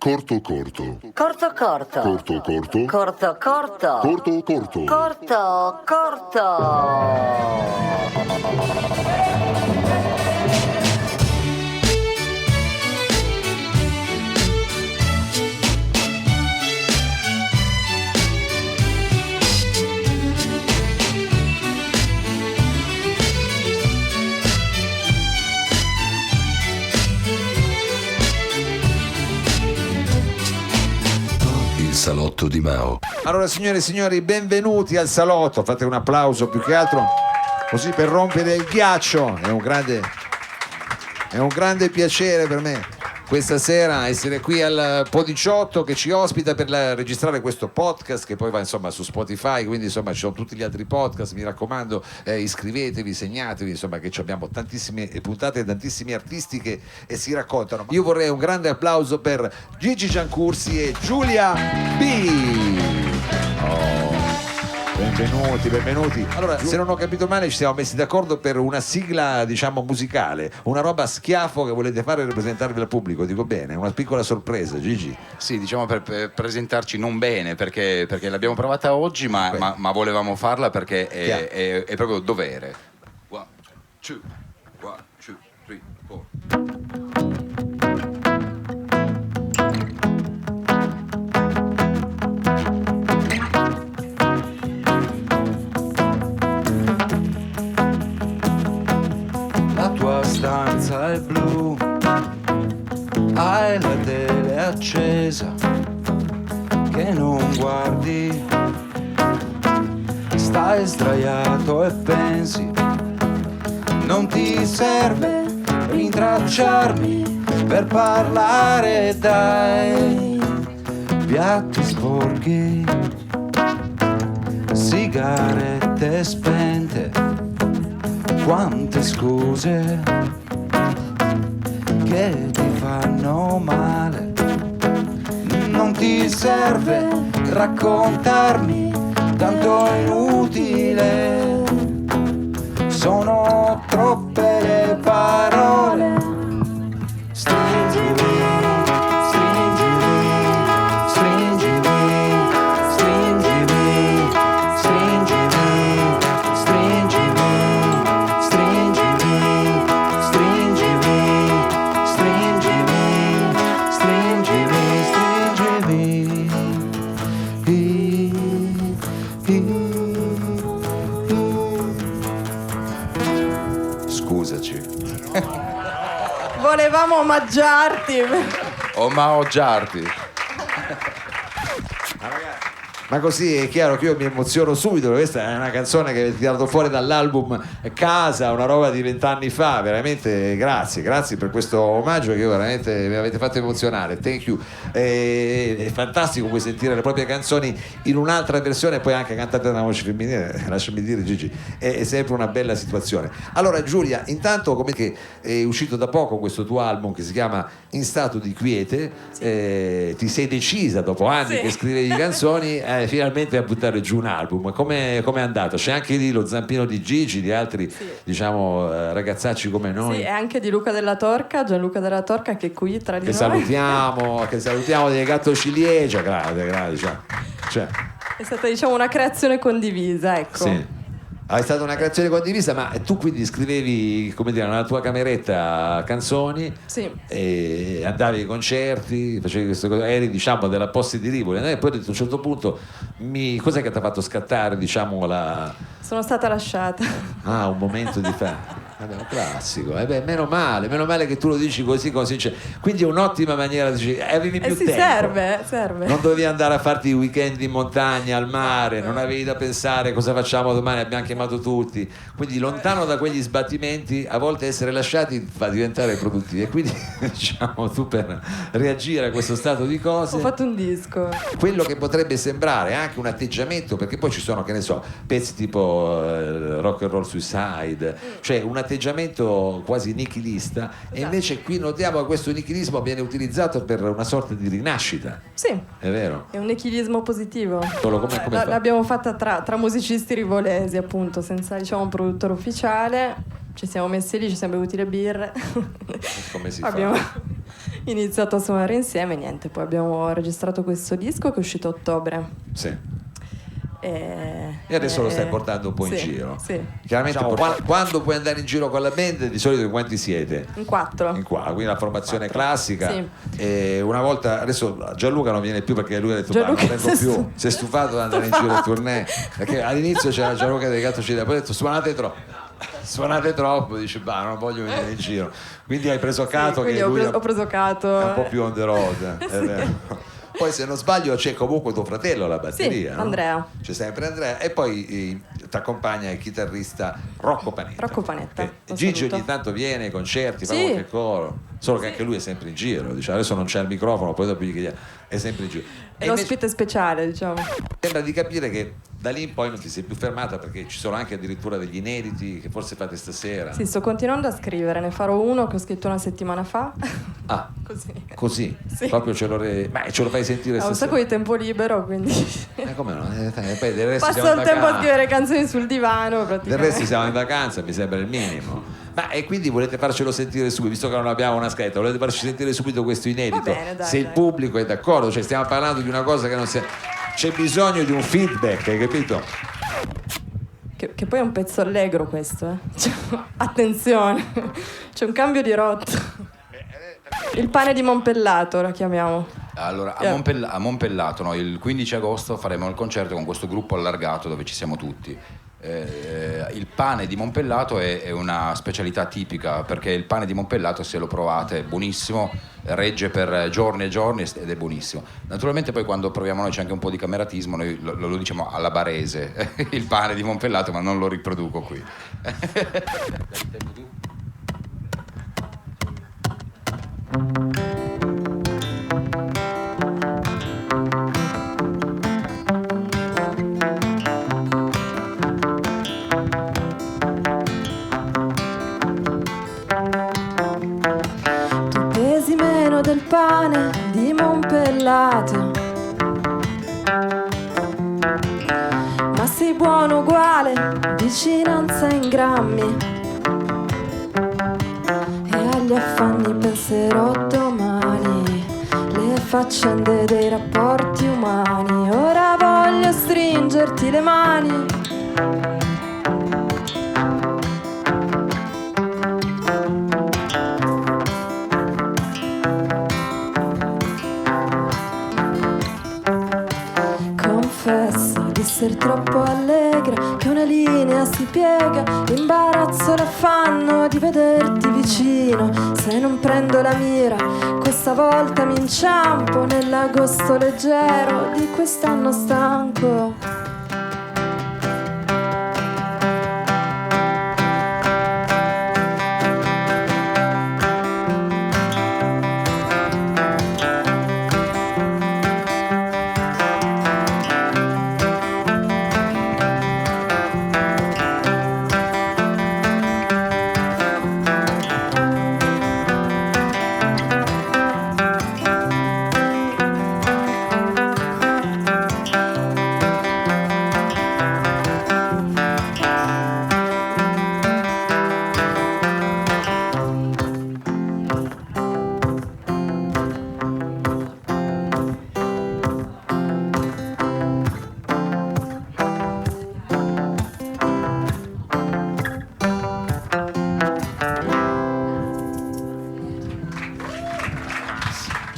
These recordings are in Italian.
Corto corto. Corto corto. Corto corto. Corto corto. Corto corto. Corto corto. Salotto di Mao. Allora, signore e signori, benvenuti al salotto. Fate un applauso più che altro così per rompere il ghiaccio. È un grande piacere per me questa sera essere qui al Podiciotto che ci ospita per registrare questo podcast che poi va insomma su Spotify, quindi insomma ci sono tutti gli altri podcast, mi raccomando, iscrivetevi, segnatevi, insomma che abbiamo tantissime puntate e tantissimi artisti che si raccontano. Io vorrei un grande applauso per Gigi Giancursi e Giulia B. Benvenuti. Allora, se non ho capito male, ci siamo messi d'accordo per una sigla, diciamo, musicale, una roba a schiaffo che volete fare per presentarvi al pubblico, dico bene, una piccola sorpresa, Gigi. Sì, diciamo per presentarci non bene, perché l'abbiamo provata oggi, ma volevamo farla perché è proprio dovere. 1, 2, 3, 4. Stanza è blu, hai la tele accesa, che non guardi, stai sdraiato e pensi, non ti serve rintracciarmi per parlare, dai, piatti sporchi, sigarette spente, quante scuse che ti fanno male. Non ti serve raccontarmi, tanto è inutile. Sono troppe le parole. Stringimi, stringimi, stringimi, stringimi, stringimi, stringimi, stringimi, Scusaci. Volevamo omaggiarti. Omaggiarti. Ma così è chiaro che io mi emoziono subito, questa è una canzone che avete tirato fuori dall'album Casa, una roba di 20 anni fa, veramente grazie per questo omaggio che io veramente mi avete fatto emozionare, thank you. È fantastico poi sentire le proprie canzoni in un'altra versione e poi anche cantate da una voce femminile, lasciami dire Gigi, è sempre una bella situazione. Allora Giulia, intanto come che è uscito da poco questo tuo album che si chiama In stato di quiete, sì. Ti sei decisa dopo anni che scrivevi canzoni finalmente a buttare giù un album. Come è andato? C'è anche lì lo zampino di Gigi, di altri diciamo ragazzacci come noi. Sì, e anche di Luca Della Torca, Gianluca Della Torca, che è qui tra di noi. Che salutiamo del gatto ciliegia, grande, cioè. È stata diciamo una creazione condivisa, ecco. Sì. È stata una creazione condivisa, ma tu quindi scrivevi, come dire, nella tua cameretta canzoni, e andavi ai concerti, facevi queste cose, eri diciamo della Poste di Rivoli, e poi a un certo punto cos'è che ti ha fatto scattare, diciamo, Sono stata lasciata. un momento di vabbè, un classico, meno male che tu lo dici così sincero. Quindi è un'ottima maniera di dire, avevi più tempo. Serve. Non dovevi andare a farti i weekend in montagna, al mare, non avevi da pensare cosa facciamo domani, abbiamo chiamato tutti. Quindi lontano da quegli sbattimenti, a volte essere lasciati fa diventare produttivi. E quindi diciamo tu per reagire a questo stato di cose ho fatto un disco. Quello che potrebbe sembrare anche un atteggiamento, perché poi ci sono, che ne so, pezzi tipo Rock and Roll Suicide, cioè un atteggiamento quasi nichilista, e invece qui notiamo che questo nichilismo viene utilizzato per una sorta di rinascita. Sì, è vero, è un nichilismo positivo. Come l'abbiamo fatta tra musicisti rivolesi, appunto, senza diciamo un produttore ufficiale. Ci siamo messi lì, ci siamo bevuti le birre. Come si fa? iniziato a suonare insieme, niente, poi abbiamo registrato questo disco che è uscito a ottobre. Sì. E adesso lo stai portando un po' in sì, giro. Sì. Chiaramente quando puoi andare in giro con la band, di solito in quanti siete? In 4. In qua, quindi la formazione classica. Sì. E una volta, adesso Gianluca non viene più perché lui ha detto Gianluca non vengo più, si è stufato di andare in giro in tournée, perché all'inizio c'era Gianluca del Gattocida, poi ha detto suonate troppo, dice bah non voglio venire in giro, quindi hai preso Cato, quindi che lui ho preso Cato. è un po' più on the road, è vero. Poi se non sbaglio c'è comunque tuo fratello alla batteria, Sì, no? Andrea. C'è sempre Andrea e poi ti accompagna il chitarrista Rocco Panetta. Lo Gigi saluto. ogni tanto viene ai concerti, fa Sì. qualche coro, solo che anche lui è sempre in giro, diciamo, adesso non c'è il microfono, poi dopo gli chiediamo, è sempre in giro. È E invece l'ospite speciale, diciamo. sembra di capire che da lì in poi non ti sei più fermata perché ci sono anche addirittura degli inediti che forse fate stasera. Sì, sto continuando a scrivere, ne farò uno che ho scritto una settimana fa. Ah, Così. Sì. proprio ce lo fai sentire Ho un stasera. sacco di tempo libero, quindi Come no? Poi del resto siamo passo in il tempo a vacanza. scrivere canzoni sul divano Del praticamente. resto siamo in vacanza, mi sembra il minimo. Ma e quindi volete farcelo sentire subito, visto che non abbiamo una scaletta, volete farci sentire subito questo inedito? Va bene, dai, se il dai. pubblico è d'accordo, cioè stiamo parlando di una cosa che non si... C'è bisogno di un feedback, hai capito? Che poi è un pezzo allegro questo, eh. Cioè, attenzione, c'è un cambio di rotta. Il pane di Monpellato la chiamiamo. Allora, a Monpellato, no, il 15 agosto faremo il concerto con questo gruppo allargato dove ci siamo tutti. Il pane di Monpellato è una specialità tipica, perché il pane di Monpellato, se lo provate, è buonissimo, regge per giorni e giorni ed è buonissimo. Naturalmente poi quando proviamo noi c'è anche un po' di cameratismo, noi lo diciamo alla barese, il pane di Monpellato, ma non lo riproduco qui. Tu pesi meno del pane di Monpellato, ma sei buono uguale, vicinanza in grammi. E agli affanni penserò domani, le faccende dei rapporti umani. Ora voglio stringerti le mani. Confesso di essere troppo allegra, che una linea si piega, l'imbarazzo, l'affanno di vederti vicino. Se non prendo la mira, questa volta mi inciampo nell'agosto leggero di quest'anno stanco.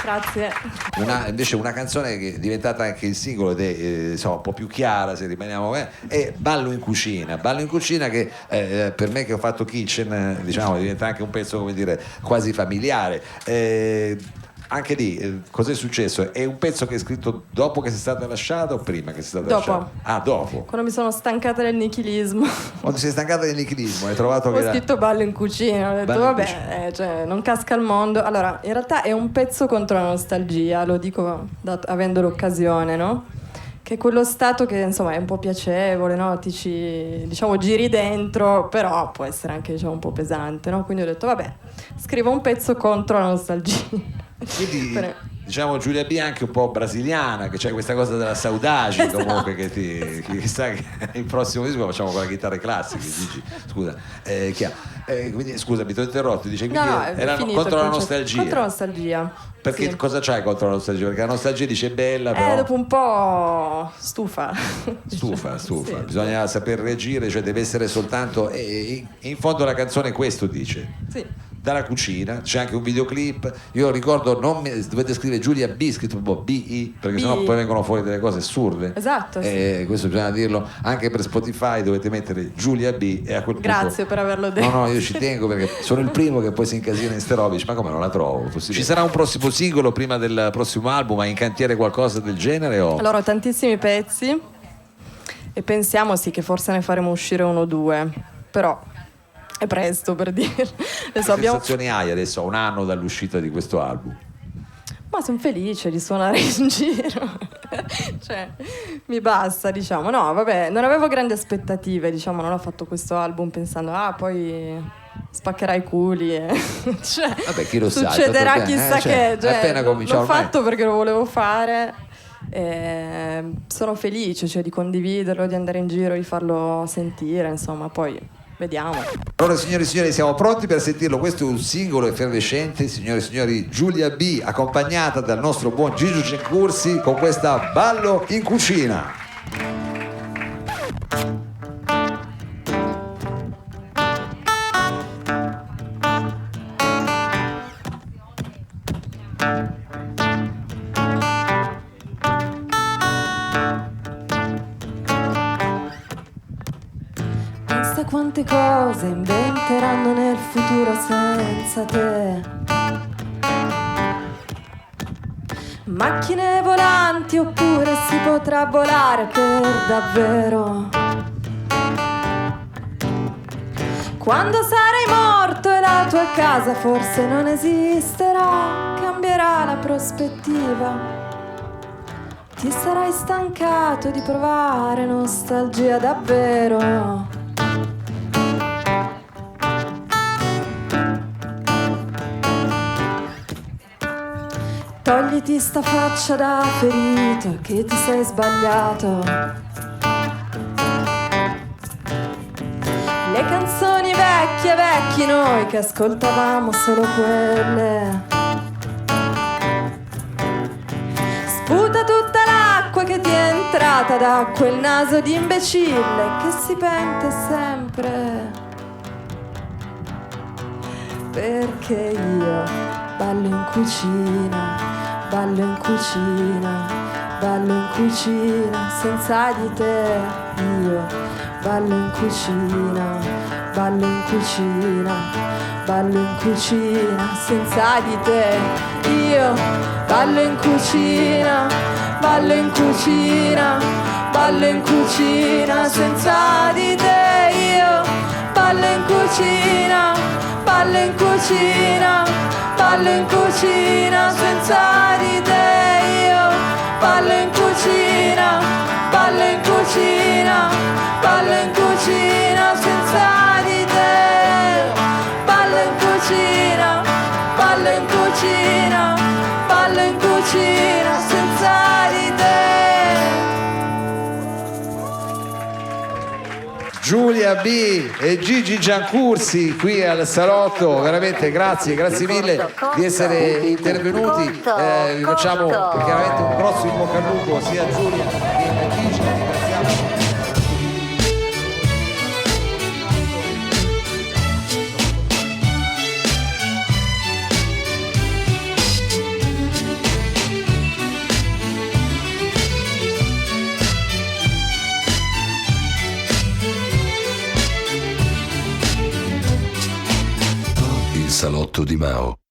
Grazie. Invece una canzone che è diventata anche il singolo ed è insomma, un po' più chiara, se rimaniamo è Ballo in cucina. Ballo in cucina che per me che ho fatto kitchen diciamo diventa anche un pezzo, come dire, quasi familiare. Anche lì cos'è successo? È un pezzo che è scritto dopo che sei stata lasciata o prima che sei stata Dopo. lasciata? Ah, dopo. Quando mi sono stancata del nichilismo, Quando sei stancata del nichilismo hai trovato ho scritto Ballo in cucina, ho detto Ballo in vabbè, cioè, non casca il mondo. Allora, in realtà è un pezzo contro la nostalgia, lo dico avendo l'occasione, no? Che è quello stato che insomma è un po' piacevole, no? Ti ci, diciamo, giri dentro, però può essere anche, diciamo, un po' pesante, no? Quindi ho detto vabbè, scrivo un pezzo contro la nostalgia. Quindi diciamo Giulia B è anche un po' brasiliana, che c'è questa cosa della saudade Esatto. comunque che ti che sa che il prossimo disco lo facciamo con la chitarra classica, Gigi. Scusa, quindi scusa, mi ti ho interrotto, dice quindi No, è era finito contro il la concetto. nostalgia. Contro la nostalgia. Perché sì. cosa c'hai contro la nostalgia? Perché la nostalgia dice bella, però Dopo un po' stufa. stufa. Sì. Bisogna saper reagire, cioè deve essere soltanto e in fondo la canzone questo dice. Sì. Dalla cucina, c'è anche un videoclip. Io ricordo, dovete scrivere Giulia B, scritto un po' B-I, perché B-I. sennò poi vengono fuori delle cose assurde. Esatto, sì. E questo bisogna dirlo. Anche per Spotify dovete mettere Giulia B e a quel punto. Grazie per averlo detto. No, io ci tengo perché sono il primo che poi si incasina in ste robe. Dice, ma come non la trovo? Ci sarà un prossimo singolo prima del prossimo album? Hai in cantiere qualcosa del genere? O? Allora, ho tantissimi pezzi e pensiamo sì che forse ne faremo uscire uno o due, però è presto per dire. Che Adesso abbiamo... sensazioni hai adesso a un anno dall'uscita di questo album? Ma sono felice di suonare in giro. Cioè, mi basta, diciamo. No, vabbè, non avevo grandi aspettative, diciamo, non ho fatto questo album pensando, poi spaccherai i culi e... cioè, Vabbè, chi lo sa, succederà tanto chissà cioè, che. Cioè, appena cominciamo l'ho fatto perché lo volevo fare. Sono felice, cioè, di condividerlo, di andare in giro, di farlo sentire, insomma, poi vediamo. Allora signori e signori siamo pronti per sentirlo, questo è un singolo effervescente, signori e signori, Giulia B accompagnata dal nostro buon Gigi Giancursi con questa Ballo in cucina. Pensa quante cose inventeranno nel futuro senza te. Macchine volanti oppure si potrà volare per davvero. Quando sarai morto e la tua casa forse non esisterà, cambierà la prospettiva. Ti sarai stancato di provare nostalgia davvero. Togliti sta faccia da ferito che ti sei sbagliato. Le canzoni vecchie, vecchi noi che ascoltavamo solo quelle. Sputa tutta l'acqua che ti è entrata da quel naso di imbecille che si pente sempre. Perché io ballo in cucina, ballo in cucina, ballo in cucina senza di te. Io ballo in cucina, ballo in cucina, ballo in cucina senza di te. Io ballo in cucina, ballo in cucina, ballo in cucina senza di te. Io ballo in cucina, ballo in cucina, ballo in cucina senza di te. Io ballo in cucina, ballo in cucina, ballo in cucina senza di te. Ballo in cucina, ballo in cucina, ballo in cucina senza di te. Giulia B e Gigi Giancursi qui al salotto, veramente grazie mille di essere intervenuti. Vi facciamo chiaramente un grosso in bocca al lupo sia a Giulia che a Gigi. Ringraziamo. Il salotto di Mao.